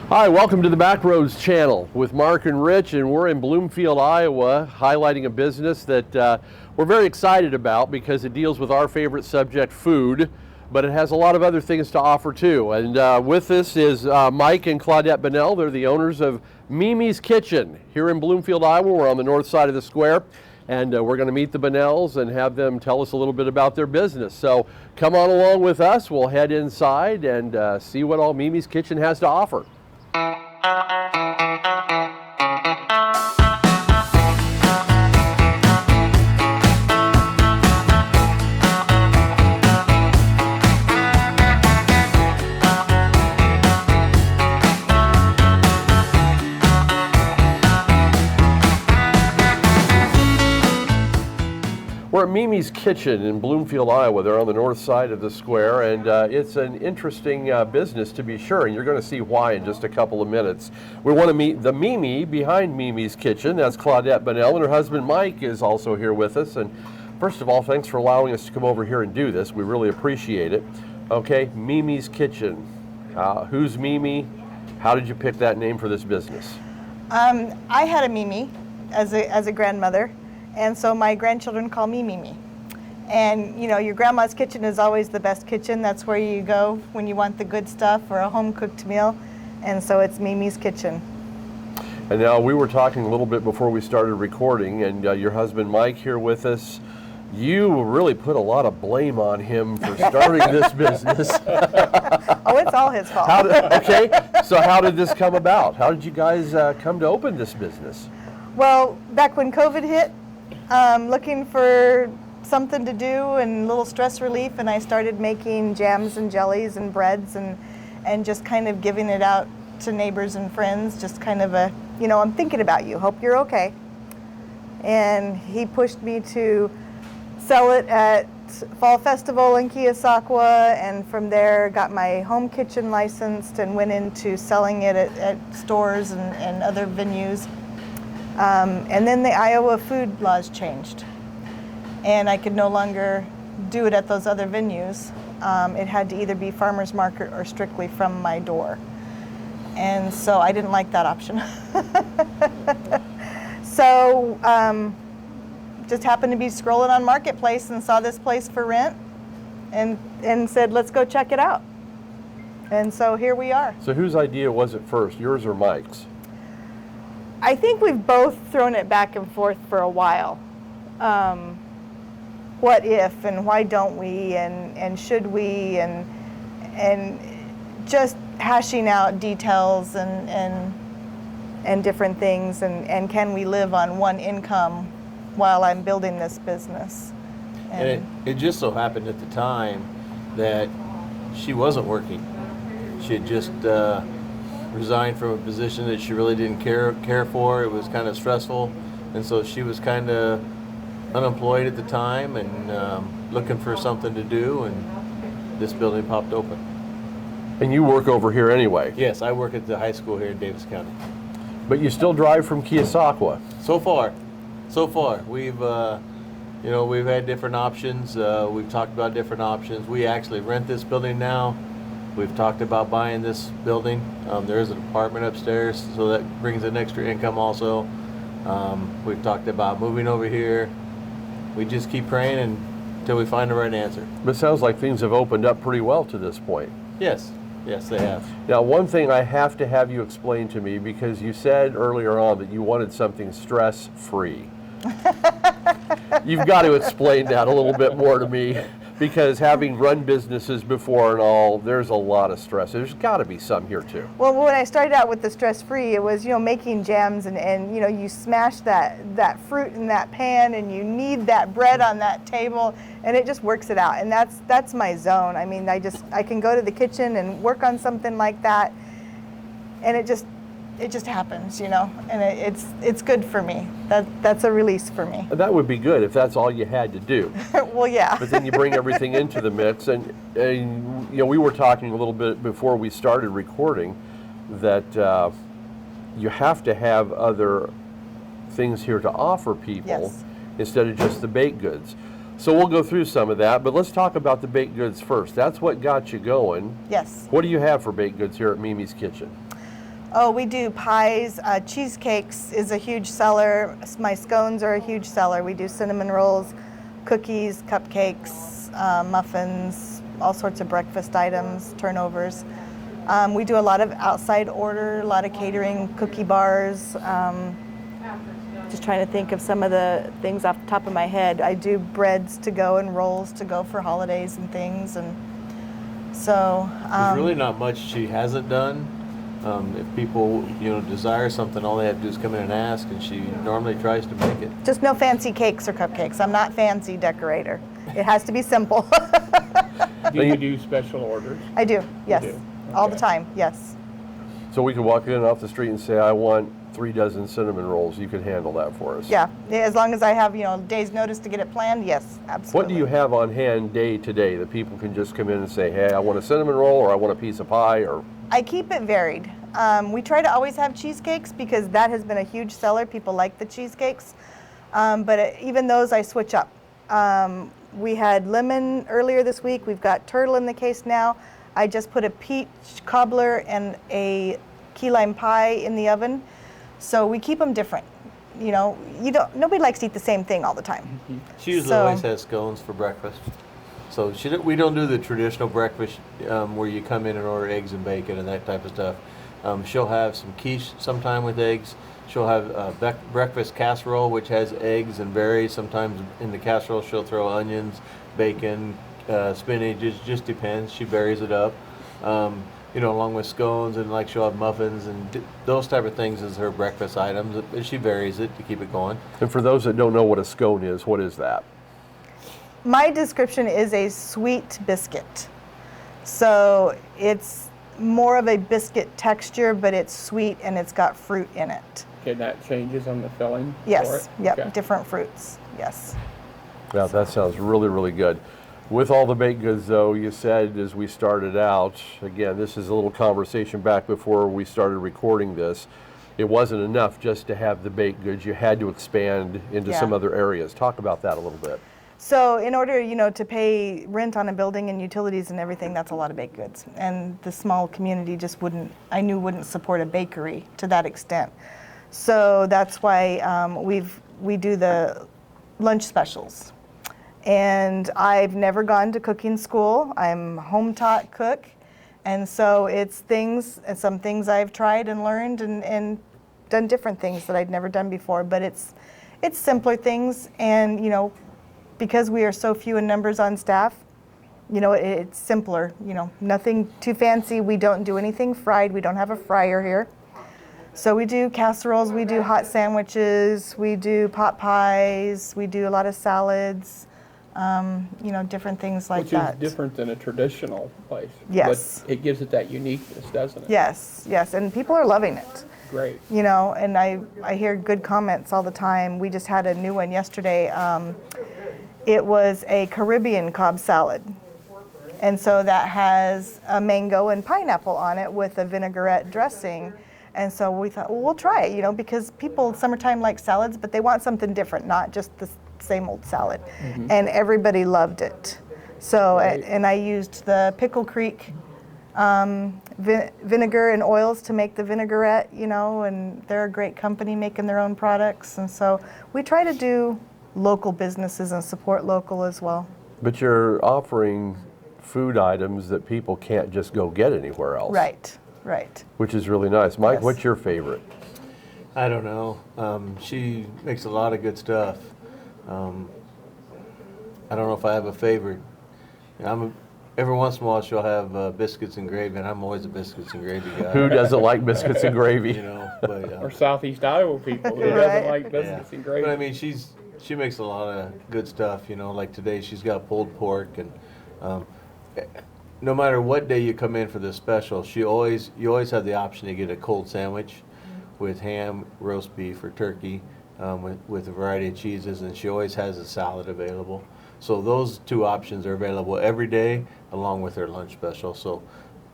Hi, welcome to the Backroads Channel with Mark and Rich, and we're in Bloomfield, Iowa, highlighting a business that we're very excited about because it deals with our favorite subject, food, but it has a lot of other things to offer too. And with us is Mike and Claudette Bunnell. They're the owners of Mimi's Kitchen here in Bloomfield, Iowa. We're on the north side of the square, and we're going to meet the Bunnells and have them tell us a little bit about their business. So come on along with us. We'll head inside and see what all Mimi's Kitchen has to offer. We're at Mimi's Kitchen in Bloomfield, Iowa. They're on the north side of the square, and it's an interesting business to be sure, and you're going to see why in just a couple of minutes. We want to meet the Mimi behind Mimi's Kitchen. That's Claudette Bunnell, and her husband Mike is also here with us. And first of all, thanks for allowing us to come over here and do this. We really appreciate it. Okay, Mimi's Kitchen. Who's Mimi? How did you pick that name for this business? I had a Mimi as a grandmother. And so my grandchildren call me Mimi. And you know, your grandma's kitchen is always the best kitchen. That's where you go when you want the good stuff or a home-cooked meal. And so it's Mimi's Kitchen. And now we were talking a little bit before we started recording, and your husband Mike here with us. You really put a lot of blame on him for starting this business. Oh, it's all his fault. Okay, so how did this come about? How did you guys come to open this business? Well, back when COVID hit, looking for something to do and a little stress relief, and I started making jams and jellies and breads and just kind of giving it out to neighbors and friends, just kind of a, you know, I'm thinking about you, hope you're okay. And he pushed me to sell it at Fall Festival in Keosauqua, and from there got my home kitchen licensed and went into selling it at stores and other venues. And then the Iowa food laws changed, and I could no longer do it at those other venues. It had to either be farmer's market or strictly from my door. And so I didn't like that option. So just happened to be scrolling on Marketplace and saw this place for rent and said, let's go check it out. And so here we are. So whose idea was it first, yours or Mike's? I think we've both thrown it back and forth for a while. What if and why don't we and should we and just hashing out details and different things and can we live on one income while I'm building this business. And it just so happened at the time that she wasn't working. She had just resigned from a position that she really didn't care for. It was kind of stressful, and so she was kind of unemployed at the time and looking for something to do, and this building popped open. And you work over here anyway? Yes, I work at the high school here in Davis County. But you still drive from Keosauqua? So far, we've we've had different options. We've talked about different options. We actually rent this building now. We've talked about buying this building. There is an apartment upstairs, so that brings an extra income also. We've talked about moving over here. We just keep praying until we find the right answer. But it sounds like things have opened up pretty well to this point. Yes, they have. Now, one thing I have to have you explain to me, because you said earlier on that you wanted something stress-free. You've got to explain that a little bit more to me. Because having run businesses before and all, there's a lot of stress. There's got to be some here too. Well, when I started out with the stress-free, it was, you know, making jams and you know, you smash that fruit in that pan and you knead that bread on that table and it just works it out. And that's my zone. I mean, I can go to the kitchen and work on something like that and it just happens, you know, and it's good for me. That's a release for me. That would be good if that's all you had to do. Well, yeah. But then you bring everything into the mix, and you know, we were talking a little bit before we started recording that you have to have other things here to offer people. Yes. Instead of just the baked goods. So we'll go through some of that, but let's talk about the baked goods first. That's what got you going. Yes. What do you have for baked goods here at Mimi's Kitchen? Oh, we do pies. Cheesecakes is a huge seller. My scones are a huge seller. We do cinnamon rolls, cookies, cupcakes, muffins, all sorts of breakfast items, turnovers. We do a lot of outside order, a lot of catering, cookie bars. Just trying to think of some of the things off the top of my head. I do breads to go and rolls to go for holidays and things, and so. There's really not much she hasn't done. If people, desire something, all they have to do is come in and ask, and she normally tries to make it. Just no fancy cakes or cupcakes. I'm not fancy decorator. It has to be simple. Do you do special orders? I do, yes. do? All the Okay. time, yes. So we could walk in off the street and say, I want 3 dozen cinnamon rolls. You could handle that for us. Yeah, as long as I have, days notice to get it planned, yes, absolutely. What do you have on hand day to day that people can just come in and say, hey, I want a cinnamon roll, or I want a piece of pie, or? I keep it varied. We try to always have cheesecakes because that has been a huge seller. People like the cheesecakes. But even those I switch up. We had lemon earlier this week. We've got turtle in the case now. I just put a peach cobbler and a key lime pie in the oven. So we keep them different. Nobody likes to eat the same thing all the time. She usually So- always has scones for breakfast. So we don't do the traditional breakfast where you come in and order eggs and bacon and that type of stuff. She'll have some quiche sometime with eggs. She'll have breakfast casserole, which has eggs and berries. Sometimes in the casserole she'll throw onions, bacon, spinach. It just depends. She varies it up. Along with scones, and she'll have muffins and those type of things as her breakfast items. She varies it to keep it going. And for those that don't know what a scone is, what is that? My description is a sweet biscuit. So it's more of a biscuit texture, but it's sweet and it's got fruit in it. Okay, that changes on the filling for Yes, it? yep, Okay. different fruits, yes. Yeah, that sounds really, really good. With all the baked goods, though, you said as we started out, again, this is a little conversation back before we started recording this. It wasn't enough just to have the baked goods. You had to expand into Yeah. some other areas. Talk about that a little bit. So in order, to pay rent on a building and utilities and everything, that's a lot of baked goods. And the small community just wouldn't support a bakery to that extent. So that's why we do the lunch specials. And I've never gone to cooking school. I'm home taught cook. And so it's some things I've tried and learned and done different things that I'd never done before. But it's simpler things, and because we are so few in numbers on staff, it's simpler, nothing too fancy. We don't do anything fried. We don't have a fryer here. So we do casseroles, we do hot sandwiches, we do pot pies, we do a lot of salads, different things like that. Which is different than a traditional place. Yes. But it gives it that uniqueness, doesn't it? Yes, and people are loving it. Great. And I hear good comments all the time. We just had a new one yesterday. It was a Caribbean Cobb salad. And so that has a mango and pineapple on it with a vinaigrette dressing. And so we thought, well, we'll try it, because people summertime like salads, but they want something different, not just the same old salad. Mm-hmm. And everybody loved it. So, Right. and I used the Pickle Creek vinegar and oils to make the vinaigrette, and they're a great company making their own products. And so we try to do local businesses and support local as well. But you're offering food items that people can't just go get anywhere else. Right. Which is really nice. Mike, Yes. what's your favorite? I don't know. She makes a lot of good stuff. I don't know if I have a favorite. Every once in a while she'll have biscuits and gravy, and I'm always a biscuits and gravy guy. Who doesn't like biscuits and gravy? But Or Southeast Iowa people who Right. doesn't like biscuits and gravy. But I mean, she makes a lot of good stuff. Like today she's got pulled pork, and no matter what day you come in for this special, you always have the option to get a cold sandwich with ham, roast beef, or turkey, with a variety of cheeses, and she always has a salad available. So those two options are available every day, along with her lunch special. So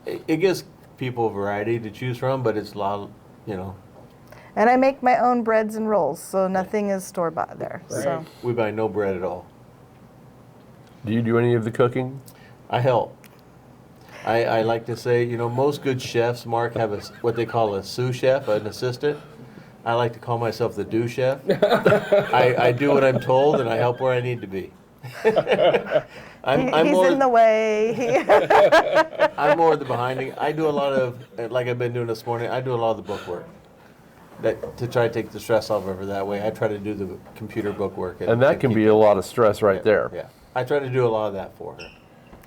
it gives people a variety to choose from, but it's a lot, And I make my own breads and rolls, so nothing is store-bought there. So Right. we buy no bread at all. Do you do any of the cooking? I help. I like to say, you know, most good chefs, Mark, have what they call a sous chef, an assistant. I like to call myself the do chef. I do what I'm told, and I help where I need to be. I'm He's more, in the way. I'm more the behind. I do a lot of, like I've been doing this morning, I do a lot of the book work. To try to take the stress off of her that way. I try to do the computer book work. And that can be a lot of stress right there. Yeah. I try to do a lot of that for her.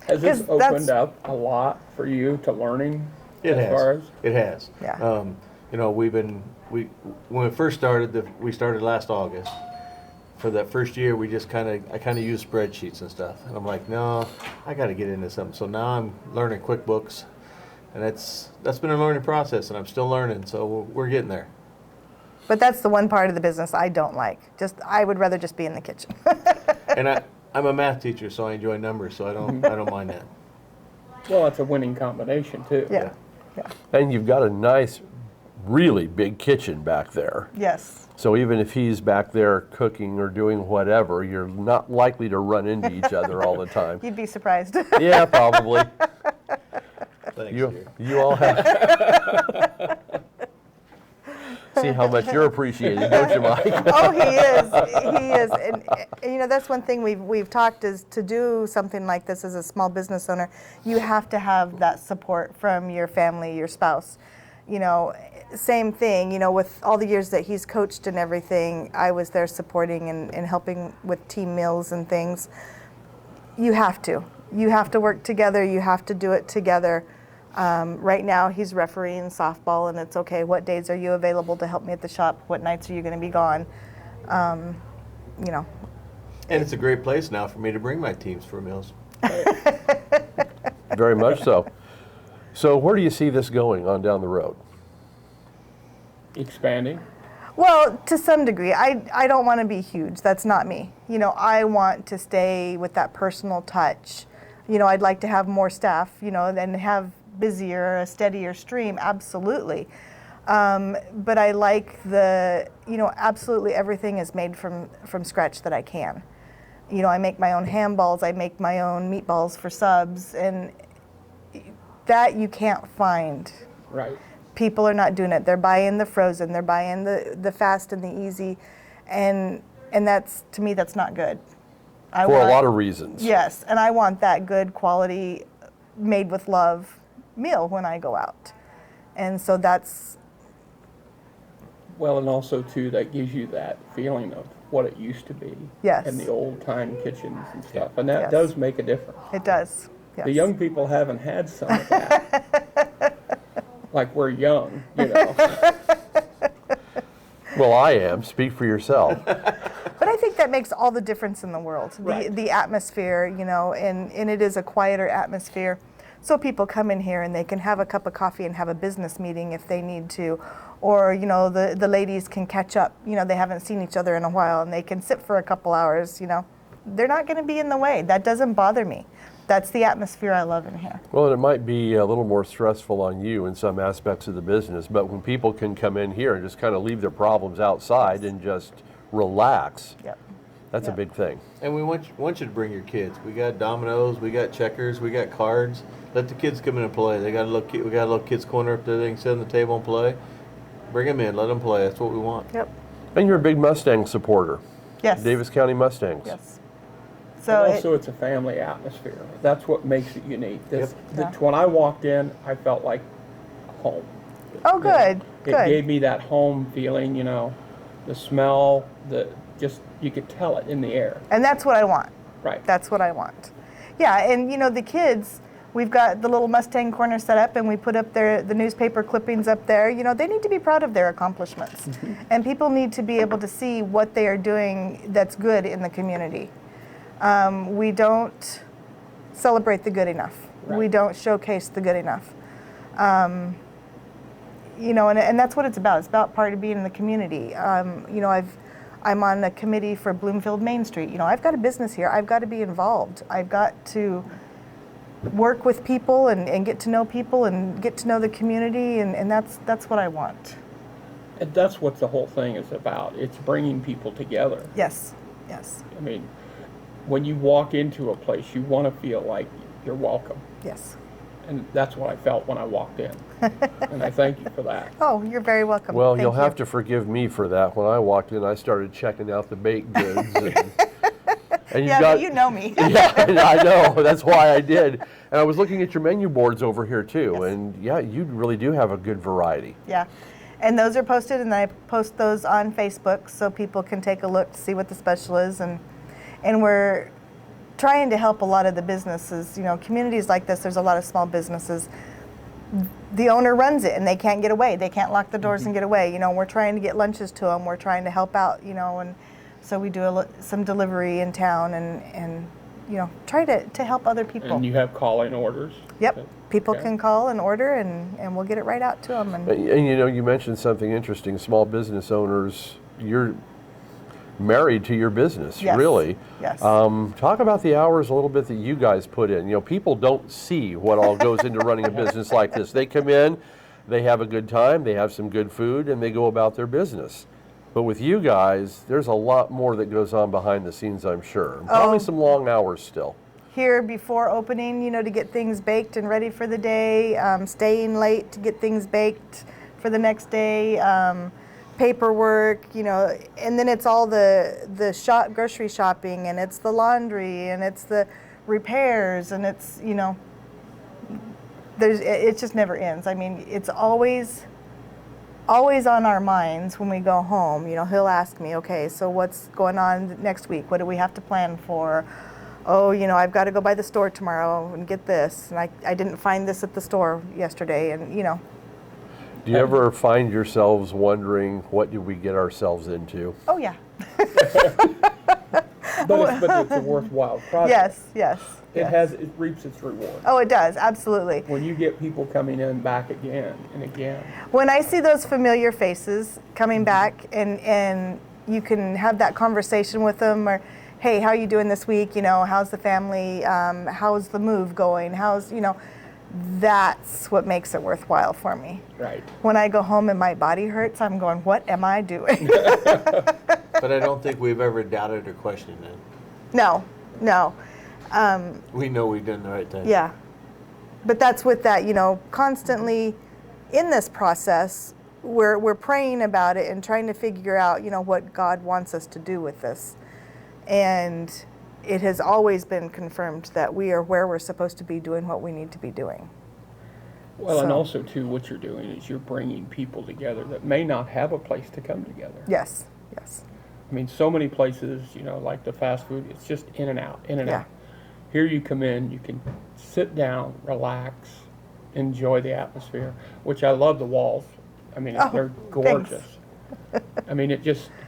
Has this 'Cause that's- opened up a lot for you to learning? It as far has. as? It has. Yeah. You know, when we first started, we started last August. For that first year, I kind of used spreadsheets and stuff. And I'm like, no, I got to get into something. So now I'm learning QuickBooks, and that's been a learning process, and I'm still learning. So we're getting there. But that's the one part of the business I don't like. I would rather just be in the kitchen. And I'm a math teacher, so I enjoy numbers. So I don't mind that. Well, it's a winning combination too. Yeah. And you've got a nice, really big kitchen back there. Yes. So even if he's back there cooking or doing whatever, you're not likely to run into each other all the time. You'd be surprised. Yeah, probably. Thanks, dear. You all have. See how much you're appreciated, don't you, Mike? Oh, he is. He is. And you know, that's one thing we've talked is to do something like this as a small business owner, you have to have that support from your family, your spouse. You know, same thing, you know, with all the years that he's coached and everything, I was there supporting and helping with team meals and things. You have to. You have to work together. You have to do it together. Right now, he's refereeing softball, and it's okay. What days are you available to help me at the shop? What nights are you going to be gone? You know. And it's a great place now for me to bring my teams for meals. Very much so. So where do you see this going on down the road? Expanding. Well, to some degree. I don't want to be huge. That's not me. You know, I want to stay with that personal touch. You know, I'd like to have more staff, you know, and have busier, a steadier stream, absolutely. But I like absolutely everything is made from scratch that I can. You know, I make my own ham balls, I make my own meatballs for subs, and that you can't find. Right. People are not doing it. They're buying the frozen, they're buying the fast and the easy, and that's, to me, that's not good. For a lot of reasons. Yes, and I want that good quality, made with love meal when I go out. And so that's... Well, and also too, that gives you that feeling of what it used to be. Yes. And the old time kitchens and stuff. And that Yes. does make a difference. It does. Yes. The young people haven't had some of that. Like we're young, you know. Well, I am. Speak for yourself. But I think that makes all the difference in the world. Right. The atmosphere, you know, and it is a quieter atmosphere. So people come in here and they can have a cup of coffee and have a business meeting if they need to. Or, you know, the ladies can catch up. You know, they haven't seen each other in a while and they can sit for a couple hours, you know. They're not going to be in the way. That doesn't bother me. That's the atmosphere I love in here. Well, and it might be a little more stressful on you in some aspects of the business, but when people can come in here and just kind of leave their problems outside and just relax, Yep. that's a Yep. big thing. And we want you to bring your kids. We got dominoes, we got checkers, we got cards. Let the kids come in and play. We got a little kids corner up there. They can sit on the table and play. Bring them in. Let them play. That's what we want. Yep. And you're a big Mustang supporter. Yes. Davis County Mustangs. Yes. So And also, it's a family atmosphere. That's what makes it unique. Yeah. When I walked in, I felt like home. oh, good. It Good. gave me that home feeling, you know, the smell, you could tell it in the air. And that's what I want. Right. That's what I want. Yeah, and you know, the kids, we've got the little Mustang corner set up and we put up the newspaper clippings up there. You know, they need to be proud of their accomplishments. Mm-hmm. And people need to be able to see what they are doing that's good in the community. We don't celebrate the good enough. Right. We don't showcase the good enough. You know, and that's what it's about. It's about part of being in the community. You know, I'm on a committee for Bloomfield Main Street. You know, I've got a business here. I've got to be involved. I've got to work with people and get to know people and get to know the community, and that's what I want. And that's what the whole thing is about. It's bringing people together. Yes, yes, I mean, when you walk into a place, you want to feel like you're welcome. yes. And that's what I felt when I walked in. And I thank you for that. Oh, you're very welcome. Well, Thank you'll you. have to forgive me for that. When I walked in, I started checking out the baked goods. And you've Yeah, got, but you know me. Yeah, I know. That's why I did. And I was looking at your menu boards over here too. Yes. And yeah, you really do have a good variety. Yeah. And those are posted, and I post those on Facebook so people can take a look to see what the special is. And we're trying to help a lot of the businesses. You know, communities like this, there's a lot of small businesses. The owner runs it, and they can't get away. They can't lock the doors and get away. You know, we're trying to get lunches to them. We're trying to help out, you know, and so we do some delivery in town and you know, try to help other people. And you have call-in orders? Yep. People Okay. can call and order, and we'll get it right out to them. And And you know, you mentioned something interesting. Small business owners, you're married to your business, Yes. really. Yes. Talk about the hours a little bit that you guys put in. You know, people don't see what all goes into running a business like this. They come in, they have a good time, they have some good food, and they go about their business. But with you guys, there's a lot more that goes on behind the scenes, I'm sure. Probably some long hours still. here before opening, you know, to get things baked and ready for the day, staying late to get things baked for the next day, paperwork, you know, and then it's all the grocery shopping, and it's the laundry, and it's the repairs, and it's, you know, it just never ends. I mean, it's always on our minds when we go home. You know, he'll ask me, okay, so what's going on next week? What do we have to plan for? Oh, you know, I've got to go by the store tomorrow and get this, and I didn't find this at the store yesterday, and you know. Do you ever find yourselves wondering, what did we get ourselves into? Oh yeah. But it's a worthwhile project. Yes. It reaps its reward. Oh, it does, absolutely. When you get people coming in back again and again. When I see those familiar faces coming back, and you can have that conversation with them, or, hey, how are you doing this week? You know, how's the family? How's the move going? You know, that's what makes it worthwhile for me. Right. When I go home and my body hurts, I'm going, what am I doing? But I don't think we've ever doubted or questioned it. No. We know we've done the right thing. Yeah. But that's with that, you know, constantly in this process, we're praying about it and trying to figure out, you know, what God wants us to do with this. And it has always been confirmed that we are where we're supposed to be doing what we need to be doing. Well, and So- also, too, what you're doing is you're bringing people together that may not have a place to come together. Yes. I mean, so many places, you know, like the fast food, it's just in and out. Yeah. Here you come in, you can sit down, relax, enjoy the atmosphere, which I love the walls. I mean, Oh, they're gorgeous. I mean,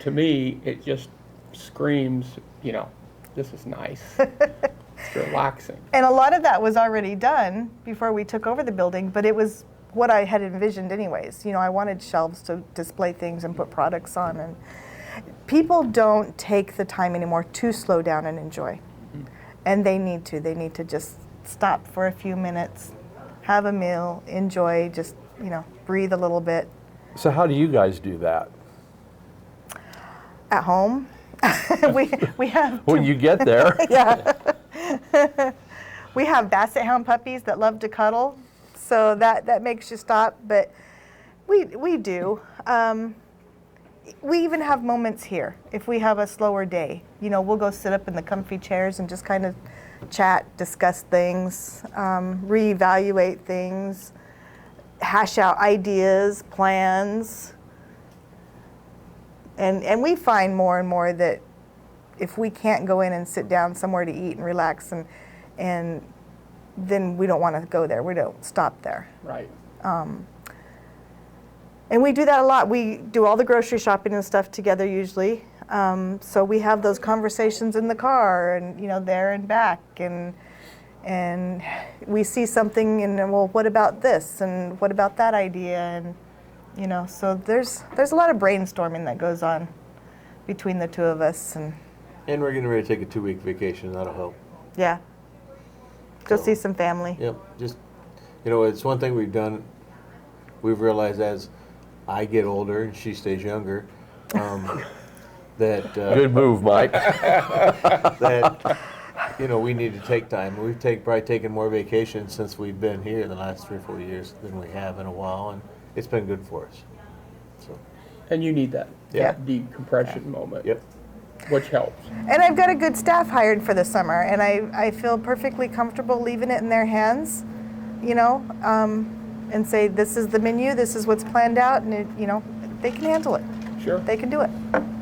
to me, it just screams, you know, this is nice. It's relaxing. And a lot of that was already done before we took over the building, but it was what I had envisioned anyways. You know, I wanted shelves to display things and put products on, and people don't take the time anymore to slow down and enjoy. And they need to just stop for a few minutes, have a meal, enjoy, just, you know, breathe a little bit. So how do you guys do that? At home, we have When you get there, we have Basset Hound puppies that love to cuddle, so that makes you stop. But we do. We even have moments here. If we have a slower day, you know, we'll go sit up in the comfy chairs and just kind of chat, discuss things, reevaluate things, hash out ideas, plans. And we find more and more that if we can't go in and sit down somewhere to eat and relax, and then we don't want to go there. We don't stop there. Right. And we do that a lot. We do all the grocery shopping and stuff together usually. So we have those conversations in the car, and, you know, there and back, and we see something, and, well, what about this, and what about that idea, and, you know, so there's a lot of brainstorming that goes on between the two of us, and And we're getting ready to take a 2-week vacation. That'll help. yeah, go So- see some family. Yep. Just, you know, it's one thing we've done. We've realized as I get older and she stays younger, that good move, Mike. that you know, we need to take time. We've probably taken more vacation since we've been here the last 3 or 4 years than we have in a while, and it's been good for us. So, And you need that Yeah. decompression moment, yep. which helps. And I've got a good staff hired for the summer, and I feel perfectly comfortable leaving it in their hands, you know, and say, this is the menu, this is what's planned out, and, you know, they can handle it. Sure. They can do it.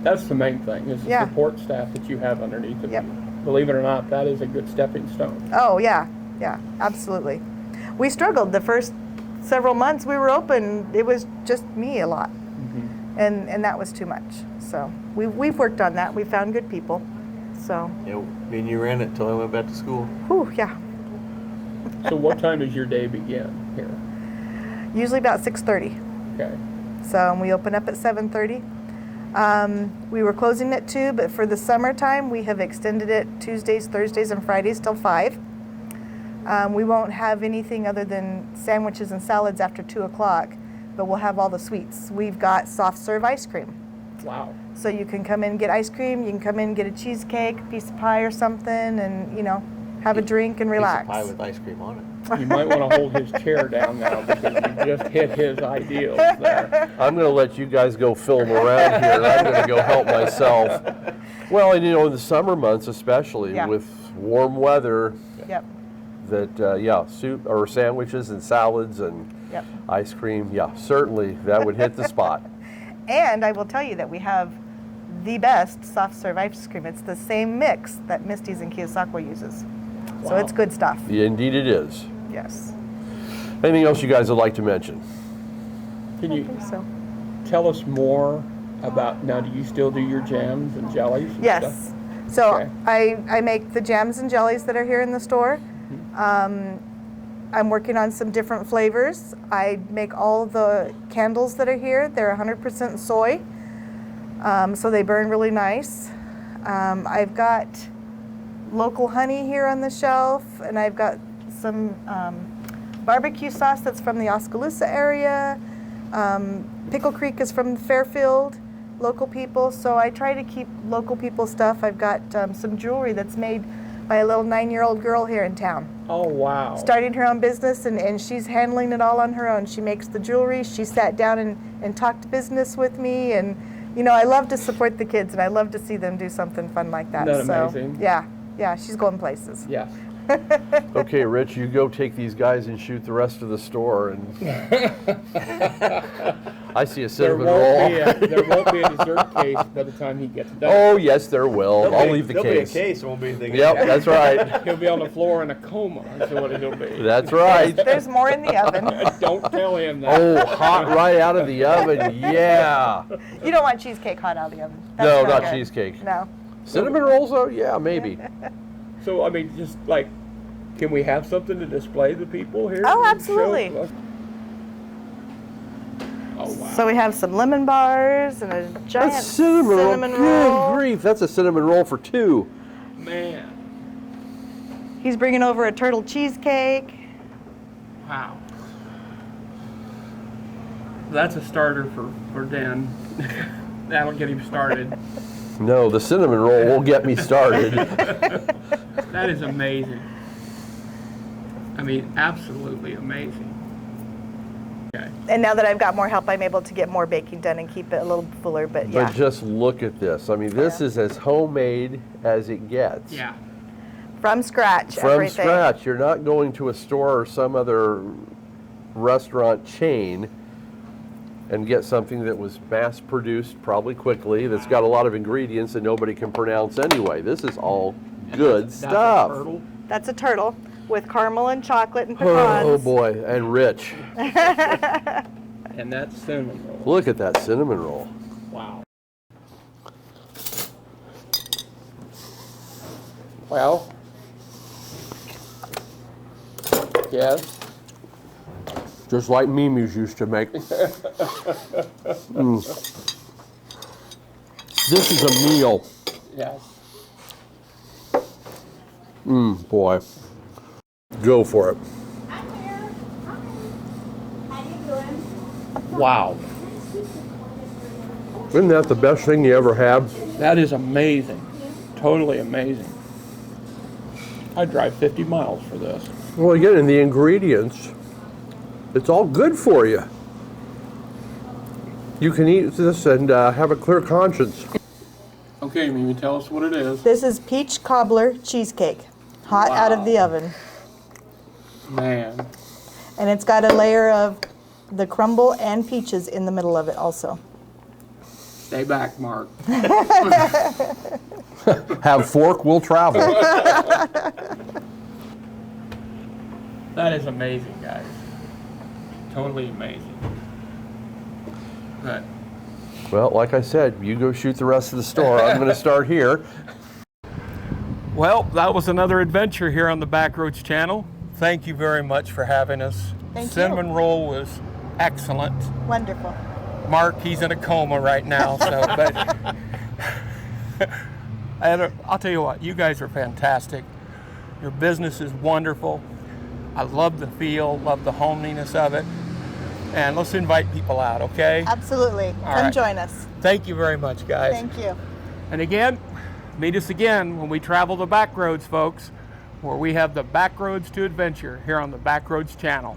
That's the main thing, is the Yeah. support staff that you have underneath of Yep. you. Believe it or not, that is a good stepping stone. Oh, yeah, absolutely. We struggled the first several months we were open. It was just me a lot, and that was too much. So we've worked on that. We found good people. So, Yeah, me and you ran it till I went back to school. whew, yeah. So what time does your day begin here? Usually about 6:30. Okay. So we open up at 7:30. We were closing at 2, but for the summertime, we have extended it Tuesdays, Thursdays, and Fridays till 5. We won't have anything other than sandwiches and salads after 2 o'clock, but we'll have all the sweets. We've got soft serve ice cream. Wow. So you can come in and get ice cream, you can come in and get a cheesecake, a piece of pie or something, and, you know, have a drink and relax. Piece of pie with ice cream on it. You might want to hold his chair down now because you just hit his ideals there. I'm going to let you guys go film around here. I'm going to go help myself. Well, and you know, in the summer months especially, Yeah. with warm weather, Yep, that, soup or sandwiches and salads and yep. ice cream, yeah, certainly that would hit the spot. And I will tell you that we have the best soft serve ice cream. It's the same mix that Misty's and Keosauqua uses. So Wow. it's good stuff. Yeah, indeed it is. Yes. Anything else you guys would like to mention? Can I you think so. tell us more about, now do you still do your jams and jellies and Yes. stuff? So Okay. I make the jams and jellies that are here in the store. I'm working on some different flavors. I make all the candles that are here. They're 100% soy, so they burn really nice. I've got local honey here on the shelf, and I've got some barbecue sauce that's from the Oskaloosa area. Pickle Creek is from Fairfield, local people. So I try to keep local people stuff. I've got some jewelry that's made by a little 9-year-old girl here in town. Oh, wow. Starting her own business, and she's handling it all on her own. She makes the jewelry. She sat down and talked business with me, and you know, I love to support the kids, and I love to see them do something fun like that. Isn't that So, amazing? yeah, she's going places. Yes. Okay, Rich, you go take these guys and shoot the rest of the store. And I see a cinnamon roll. There won't be a dessert case by the time he gets done. Oh, yes, there will. I'll leave the There'll case. be a case, there won't be anything. Yep, that's right. He'll be on the floor in a coma, is what he'll be. That's right. There's more in the oven. Don't tell him that. Oh, hot right out of the oven. Yeah. You don't want cheesecake hot out of the oven. No, not good. cheesecake. No. Cinnamon rolls, though? Yeah, maybe. So, I mean, just like, can we have something to display the people here? Oh, and show absolutely. us? Oh, wow. So we have some lemon bars and a giant That's cinnamon roll. Good grief, that's a cinnamon roll for 2. Man, He's bringing over a turtle cheesecake. wow. That's a starter for Dan. That'll get him started. No, the cinnamon roll will get me started. That is amazing. I mean, absolutely amazing. Okay. And now that I've got more help, I'm able to get more baking done and keep it a little fuller, but yeah. But just look at this. I mean, this is as homemade as it gets. Yeah. From scratch, From everything. scratch. You're not going to a store or some other restaurant chain and get something that was mass produced probably quickly, that's got a lot of ingredients that nobody can pronounce anyway. This is all good That's stuff. a turtle. That's a turtle with caramel and chocolate and pecans. Oh boy, and rich. And that's cinnamon roll. Look at that cinnamon roll. Wow. Well, yes. Just like Mimi's used to make. This is a meal. Yes. Boy. Go for it. Wow. Isn't that the best thing you ever had? That is amazing. Totally amazing. I'd drive 50 miles for this. Well, again, in the ingredients, it's all good for you. You can eat this and have a clear conscience. Okay, Mimi, tell us what it is. This is peach cobbler cheesecake, hot out of the oven. Man, And it's got a layer of the crumble and peaches in the middle of it also. stay back, Mark. Have fork, we'll travel. That is amazing, guys. Totally amazing. But Well, like I said, you go shoot the rest of the store. I'm going to start here. well, that was another adventure here on the Backroads Channel. Thank you very much for having us. Thank you. Cinnamon roll was excellent. Wonderful. Mark, he's in a coma right now, so but I'll tell you what, you guys are fantastic. Your business is wonderful. I love the feel, love the homeliness of it. And let's invite people out, okay? Absolutely. All Come right. join us. Thank you very much, guys. Thank you. And again, meet us again when we travel the Backroads, folks, where we have the Backroads to Adventure here on the Backroads Channel.